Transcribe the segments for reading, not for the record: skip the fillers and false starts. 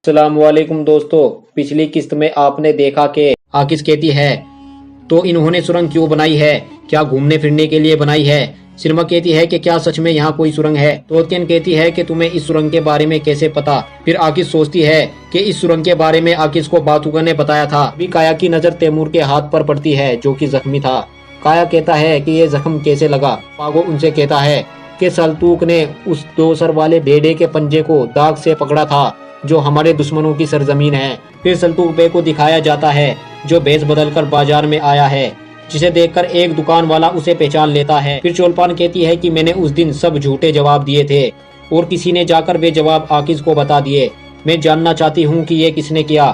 अस्सलामुअलैकुम दोस्तों, पिछली किस्त में आपने देखा कि आकिस कहती है तो इन्होंने सुरंग क्यों बनाई है, क्या घूमने फिरने के लिए बनाई है। सिरमा कहती है कि क्या सच में यहाँ कोई सुरंग है। तोतकेन कहती है कि तुम्हें इस सुरंग के बारे में कैसे पता। फिर आकिस सोचती है कि इस सुरंग के बारे में आकिस को बातूका ने बताया था। अभी काया की नजर तैमूर के हाथ पर पड़ती है जो कि जख्मी था। काया कहता है कि ये जख्म कैसे लगा। पागो उनसे कहता है कि सल्तूक ने उस 2 सर वाले भेड़े के पंजे को दाग से पकड़ा था जो हमारे दुश्मनों की सरजमीन है। फिर सल्तूक बे को दिखाया जाता है जो भेष बदलकर बाजार में आया है, जिसे देखकर एक दुकान वाला उसे पहचान लेता है। फिर चोलपान कहती है कि मैंने उस दिन सब झूठे जवाब दिए थे और किसी ने जाकर वे जवाब आकिज को बता दिए। मैं जानना चाहती हूँ कि ये किसने किया।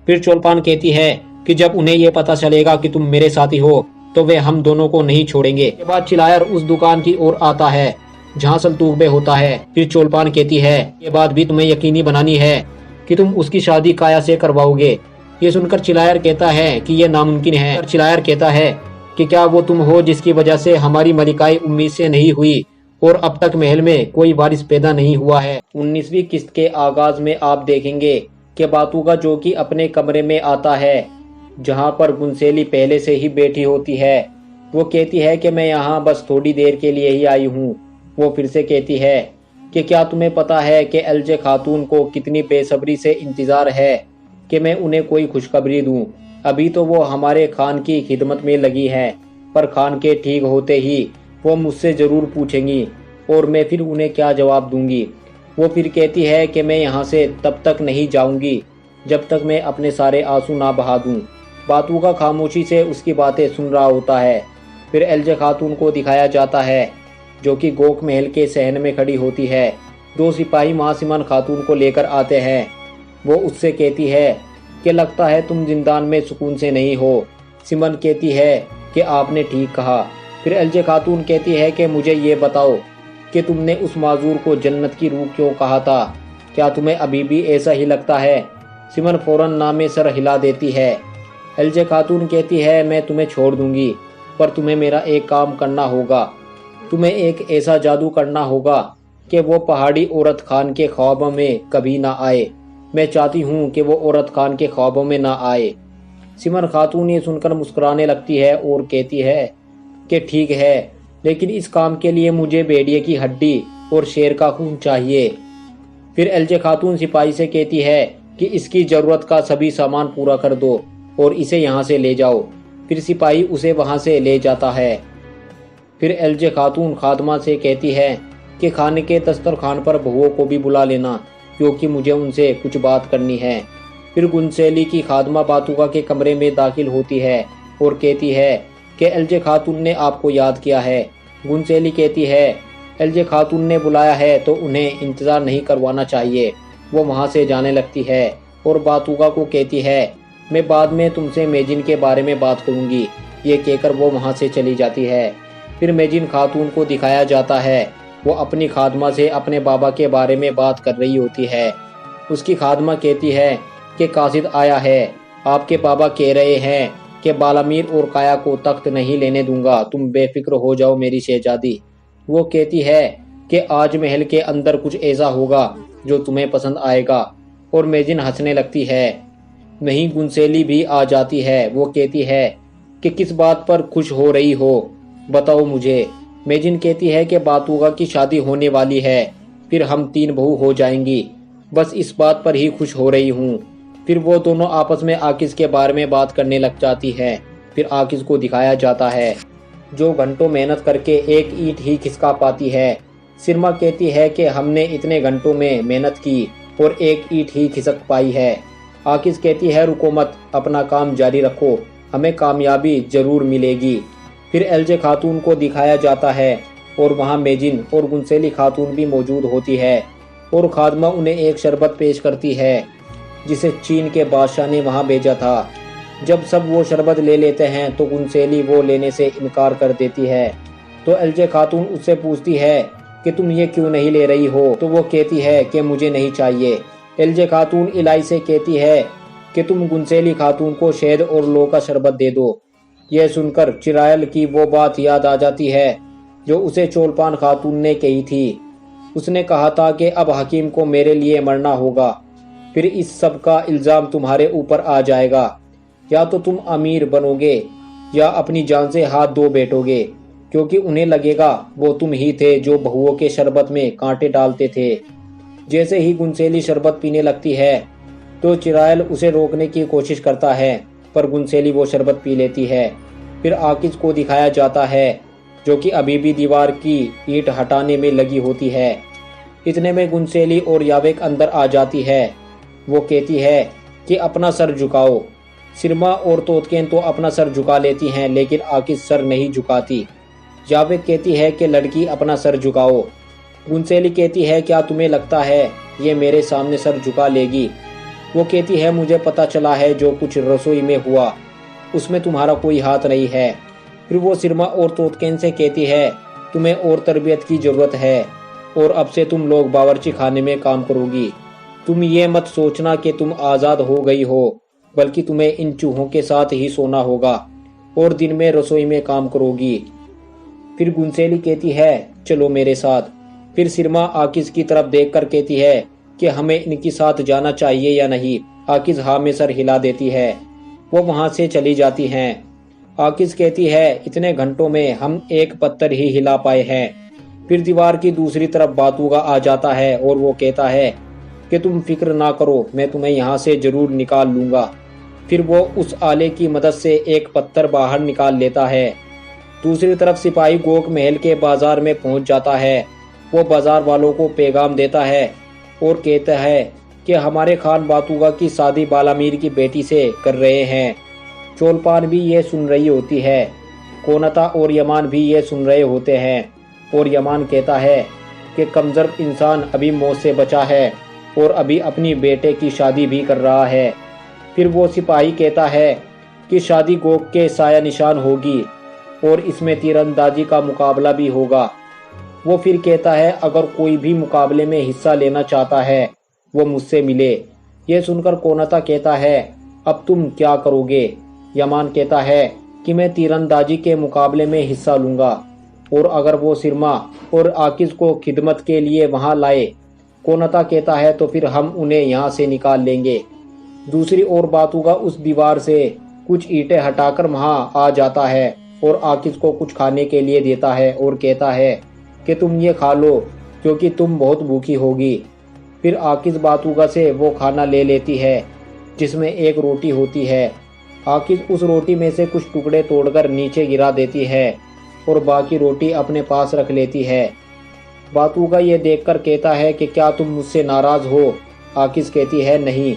फिर चोलपान कहती है कि जब उन्हें ये पता चलेगा कि तुम मेरे साथी हो तो वे हम दोनों को नहीं छोड़ेंगे। के बाद चिलायर उस दुकान की ओर आता है जहाँ सल्तूक बे होता है। फिर चोलपान कहती है ये बात भी तुम्हें यकीनी बनानी है कि तुम उसकी शादी काया से करवाओगे। ये सुनकर चिलायर कहता है कि ये नामुमकिन है। चिलायर कहता है कि क्या वो तुम हो जिसकी वजह से हमारी मलिकाई उम्मीद से नहीं हुई और अब तक महल में कोई वारिस पैदा नहीं हुआ है। 19वीं किस्त के आगाज में आप देखेंगे कि बातूका जो कि अपने कमरे में आता है जहाँ पर गुनसेली पहले से ही बैठी होती है। वो कहती है कि मैं यहाँ बस थोड़ी देर के लिए ही आई हूँ। वो फिर से कहती है कि क्या तुम्हें पता है कि एलजे खातून को कितनी बेसब्री से इंतजार है कि मैं उन्हें कोई खुशखबरी दूं। अभी तो वो हमारे खान की खिदमत में लगी है, पर खान के ठीक होते ही वो मुझसे जरूर पूछेंगी और मैं फिर उन्हें क्या जवाब दूंगी। वो फिर कहती है कि मैं यहाँ से तब तक नहीं जाऊंगी जब तक मैं अपने सारे आंसू ना बहा दूं। बातूका खामोशी से उसकी बातें सुन रहा होता है। फिर एलजे खातून को दिखाया जाता है जो कि गोक महल के सहन में खड़ी होती है। 2 सिपाही मां सिमन खातून को लेकर आते हैं। वो उससे कहती है कि लगता है तुम जिंदान में सुकून से नहीं हो। सिमन कहती है कि आपने ठीक कहा। फिर एलजे खातून कहती है कि मुझे ये बताओ कि तुमने उस माजूर को जन्नत की रूह क्यों कहा था। क्या तुम्हें अभी भी ऐसा ही लगता है। सिमन फौरन नामे सर हिला देती है। एलजे खातून कहती है मैं तुम्हें छोड़ दूंगी, पर तुम्हें मेरा एक काम करना होगा। तुम्हें एक ऐसा जादू करना होगा कि वो पहाड़ी औरत खान के ख्वाबों में कभी ना आए। मैं चाहती हूँ कि वो औरत खान के ख्वाबों में ना आए। सिमर खातून ये सुनकर मुस्कुराने लगती है और कहती है कि ठीक है, लेकिन इस काम के लिए मुझे भेड़िए की हड्डी और शेर का खून चाहिए। फिर एलजे खातून सिपाही से कहती है कि इसकी जरूरत का सभी सामान पूरा कर दो और इसे यहाँ से ले जाओ। फिर सिपाही उसे वहाँ से ले जाता है। फिर एलजे खातून खादमा से कहती है कि खाने के दस्तरखान पर बहुओं को भी बुला लेना क्योंकि मुझे उनसे कुछ बात करनी है। फिर गुनसेली की खादमा बातूका के कमरे में दाखिल होती है और कहती है कि एलजे खातून ने आपको याद किया है। गुनसेली कहती है एलजे खातून ने बुलाया है तो उन्हें इंतज़ार नहीं करवाना चाहिए। वो वहाँ से जाने लगती है और बातूका को कहती है मैं बाद में तुमसे मेजिन के बारे में बात करूँगी। ये कहकर वो वहाँ से चली जाती है। फिर मेजिन खातून को दिखाया जाता है वो अपनी खादमा से अपने बाबा के बारे में बात कर रही होती है। उसकी खादमा कहती है कि कासिद आया है, आपके बाबा कह रहे हैं कि बालामीर और काया को तख्त नहीं लेने दूंगा, तुम बेफिक्र हो जाओ मेरी शहजादी। वो कहती है कि आज महल के अंदर कुछ ऐसा होगा जो तुम्हें पसंद आएगा। और मेजिन हंसने लगती है। वहीं गुनसेली भी आ जाती है। वो कहती है कि किस बात पर खुश हो रही हो, बताओ मुझे। मेजिन कहती है कि बातूका की शादी होने वाली है, फिर हम 3 बहू हो जाएंगी, बस इस बात पर ही खुश हो रही हूँ। फिर वो दोनों आपस में आकिस के बारे में बात करने लग जाती है। फिर आकिस को दिखाया जाता है जो घंटों मेहनत करके एक ईंट ही खिसका पाती है। सिरमा कहती है कि हमने इतने घंटों में मेहनत की और एक ईंट ही खिसक पाई है। आकिस कहती है रुको मत, अपना काम जारी रखो, हमें कामयाबी जरूर मिलेगी। फिर एलजे खातून को दिखाया जाता है और वहाँ मेजिन और गुनसेली खातून भी मौजूद होती है और खादमा उन्हें एक शरबत पेश करती है जिसे चीन के बादशाह ने वहाँ भेजा था। जब सब वो शरबत ले लेते हैं तो गुनसेली वो लेने से इनकार कर देती है। तो एलजे खातून उससे पूछती है कि तुम ये क्यों नहीं ले रही हो। तो वो कहती है कि मुझे नहीं चाहिए। एलजे खातून इलाई से कहती है कि तुम गुनसेली खातून को शहद और लो का शरबत दे दो। यह सुनकर चिरायल की वो बात याद आ जाती है जो उसे चोलपान खातून ने कही थी। उसने कहा था कि अब हकीम को मेरे लिए मरना होगा। फिर इस सब का इल्ज़ाम तुम्हारे ऊपर आ जाएगा। या तो तुम अमीर बनोगे या अपनी जान से हाथ धो बैठोगे, क्योंकि उन्हें लगेगा वो तुम ही थे जो बहुओं के शरबत में कांटे डालते थे। जैसे ही गुनसेली शरबत पीने लगती है तो चिरायल उसे रोकने की कोशिश करता है, पर गुनसेली वो शरबत पी लेती है। फिर आकिज को दिखाया जाता है जो कि अभी भी दीवार की ईंट हटाने में लगी होती है। इतने में गुनसेली और यावेक अंदर आ जाती है। वो कहती है कि अपना सर झुकाओ। सिरमा और तोतकेन तो अपना सर झुका लेती हैं, लेकिन आकिज सर नहीं झुकाती। यावेक कहती है कि लड़की अपना सर झुकाओ। गुनसेली कहती है क्या तुम्हें लगता है ये मेरे सामने सर झुका लेगी? वो कहती है मुझे पता चला है जो कुछ रसोई में हुआ उसमें तुम्हारा कोई हाथ नहीं है। फिर वो सिरमा और तोतकेन से कहती है तुम्हें और तरबियत की जरूरत है और अब से तुम लोग बावर्ची खाने में काम करोगी। तुम ये मत सोचना कि तुम आज़ाद हो गई हो, बल्कि तुम्हें इन चूहों के साथ ही सोना होगा और दिन में रसोई में काम करोगी। फिर गुनसेली कहती है चलो मेरे साथ। फिर सिरमा आकिज की तरफ देखकर कहती है कि हमें इनके साथ जाना चाहिए या नहीं। आकिज हाँ में सर हिला देती है। वो वहां से चली जाती हैं। आकिज कहती है इतने घंटों में हम एक पत्थर ही हिला पाए हैं। फिर दीवार की दूसरी तरफ बातूगा आ जाता है और वो कहता है कि तुम फिक्र ना करो, मैं तुम्हें यहाँ से जरूर निकाल लूंगा। फिर वो उस आले की मदद से एक पत्थर बाहर निकाल लेता है। दूसरी तरफ सिपाही गोक महल के बाजार में पहुंच जाता है। वो बाजार वालों को पैगाम देता है और कहता है कि हमारे खान बातूगा की शादी बालामीर की बेटी से कर रहे हैं। चोलपान भी ये सुन रही होती है। कोनता और यमान भी ये सुन रहे होते हैं और यमान कहता है कि कमजोर इंसान अभी मौत से बचा है और अभी अपनी बेटे की शादी भी कर रहा है। फिर वो सिपाही कहता है कि शादी गोक के साया निशान होगी और इसमें तीरंदाजी का मुकाबला भी होगा। वो फिर कहता है अगर कोई भी मुकाबले में हिस्सा लेना चाहता है वो मुझसे मिले। ये सुनकर कोनता कहता है अब तुम क्या करोगे? यमान कहता है कि मैं तीरंदाजी के मुकाबले में हिस्सा लूंगा और अगर वो सिरमा और आकिज को खिदमत के लिए वहां लाए, कोनता कहता है तो फिर हम उन्हें यहाँ से निकाल लेंगे। दूसरी ओर बातूगा उस दीवार से कुछ ईंटें हटाकर वहां आ जाता है और आकिज को कुछ खाने के लिए देता है और कहता है कि तुम ये खा लो क्योंकि तुम बहुत भूखी होगी। फिर आकिज बातूगा से वो खाना ले लेती है जिसमें एक रोटी होती है। आकिज उस रोटी में से कुछ टुकड़े तोड़कर नीचे गिरा देती है और बाकी रोटी अपने पास रख लेती है। बातूगा ये देखकर कहता है कि क्या तुम मुझसे नाराज हो? आकिज कहती है नहीं,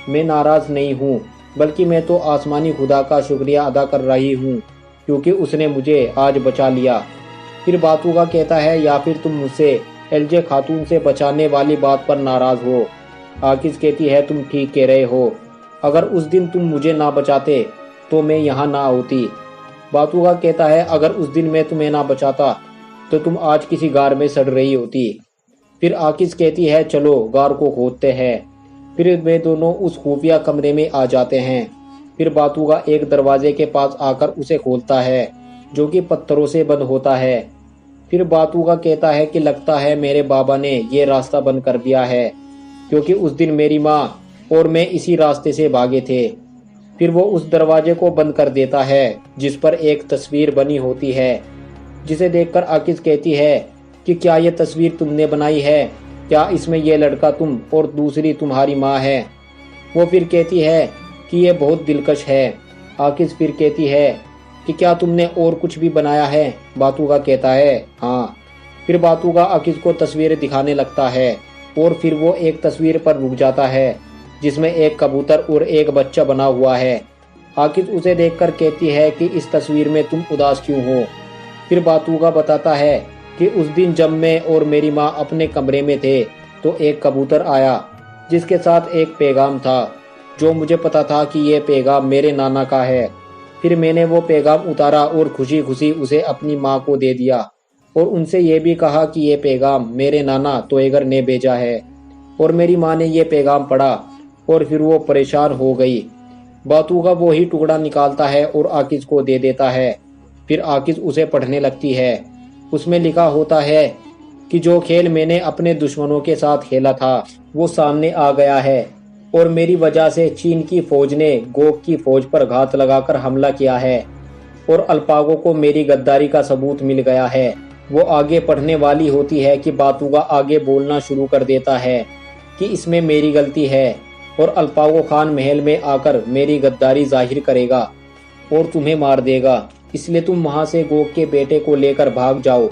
मैं नाराज नहीं हूँ, बल्कि मैं तो आसमानी खुदा का शुक्रिया अदा कर रही हूँ क्योंकि उसने मुझे आज बचा लिया। फिर बातूगा कहता है या फिर तुम मुझसे एलजे खातून से बचाने वाली बात पर नाराज हो? आकिज कहती है तुम ठीक कह रहे हो, अगर उस दिन तुम मुझे ना बचाते तो मैं यहाँ ना होती। बातूगा कहता है अगर उस दिन मैं तुम्हें ना बचाता तो तुम आज किसी गार में सड़ रही होती। फिर आकिज कहती है चलो गार को खोदते हैं। फिर वे दोनों उस खुफिया कमरे में आ जाते हैं। फिर बातूगा एक दरवाजे के पास आकर उसे खोलता है जो कि पत्थरों से बंद होता है। फिर बातूगा कहता है कि लगता है मेरे बाबा ने ये रास्ता बंद कर दिया है क्योंकि उस दिन मेरी माँ और मैं इसी रास्ते से भागे थे। फिर वो उस दरवाजे को बंद कर देता है जिस पर एक तस्वीर बनी होती है, जिसे देखकर आकिज कहती है कि क्या ये तस्वीर तुमने बनाई है? क्या इसमें यह लड़का तुम और दूसरी तुम्हारी माँ है? वो फिर कहती है कि ये बहुत दिलकश है। आकिज फिर कहती है कि क्या तुमने और कुछ भी बनाया है? बातूगा कहता है हाँ। फिर बातूगा आकिज को तस्वीरें दिखाने लगता है और फिर वो एक तस्वीर पर रुक जाता है जिसमें एक कबूतर और एक बच्चा बना हुआ है। आकिज उसे देखकर कहती है कि इस तस्वीर में तुम उदास क्यों हो? फिर बातूगा बताता है कि उस दिन जब मैं और मेरी माँ अपने कमरे में थे तो एक कबूतर आया जिसके साथ एक पैगाम था जो मुझे पता था कि यह पैगाम मेरे नाना का है। फिर मैंने वो पैगाम उतारा और खुशी खुशी उसे अपनी माँ को दे दिया और उनसे ये भी कहा कि ये पैगाम मेरे नाना तोएगर ने भेजा है। और मेरी माँ ने ये पैगाम पढ़ा और फिर वो परेशान हो गई। बातूगा वो ही टुकड़ा निकालता है और आकिज को दे देता है। फिर आकिज उसे पढ़ने लगती है। उसमें लिखा होता है कि जो खेल मैंने अपने दुश्मनों के साथ खेला था वो सामने आ गया है। और मेरी वजह से चीन की फौज ने गोक की फौज पर घात लगाकर हमला किया है और अल्पागो को मेरी गद्दारी का सबूत मिल गया है। वो आगे पढ़ने वाली होती है कि बातूगा आगे बोलना शुरू कर देता है कि इसमें मेरी गलती है और अल्पागो खान महल में आकर मेरी गद्दारी जाहिर करेगा और तुम्हें मार देगा, इसलिए तुम वहां से गोक के बेटे को लेकर भाग जाओ।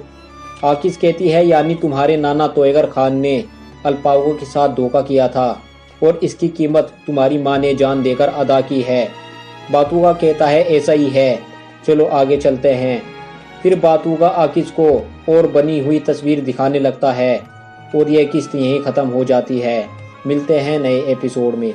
आकिस कहती है यानी तुम्हारे नाना तोयगर खान ने अल्पागो के साथ धोखा किया था और इसकी कीमत तुम्हारी माँ ने जान देकर अदा की है। बातूगा कहता है ऐसा ही है, चलो आगे चलते हैं। फिर बातूगा आकिस को और बनी हुई तस्वीर दिखाने लगता है और यह किस्त यहीं ख़त्म हो जाती है। मिलते हैं नए एपिसोड में।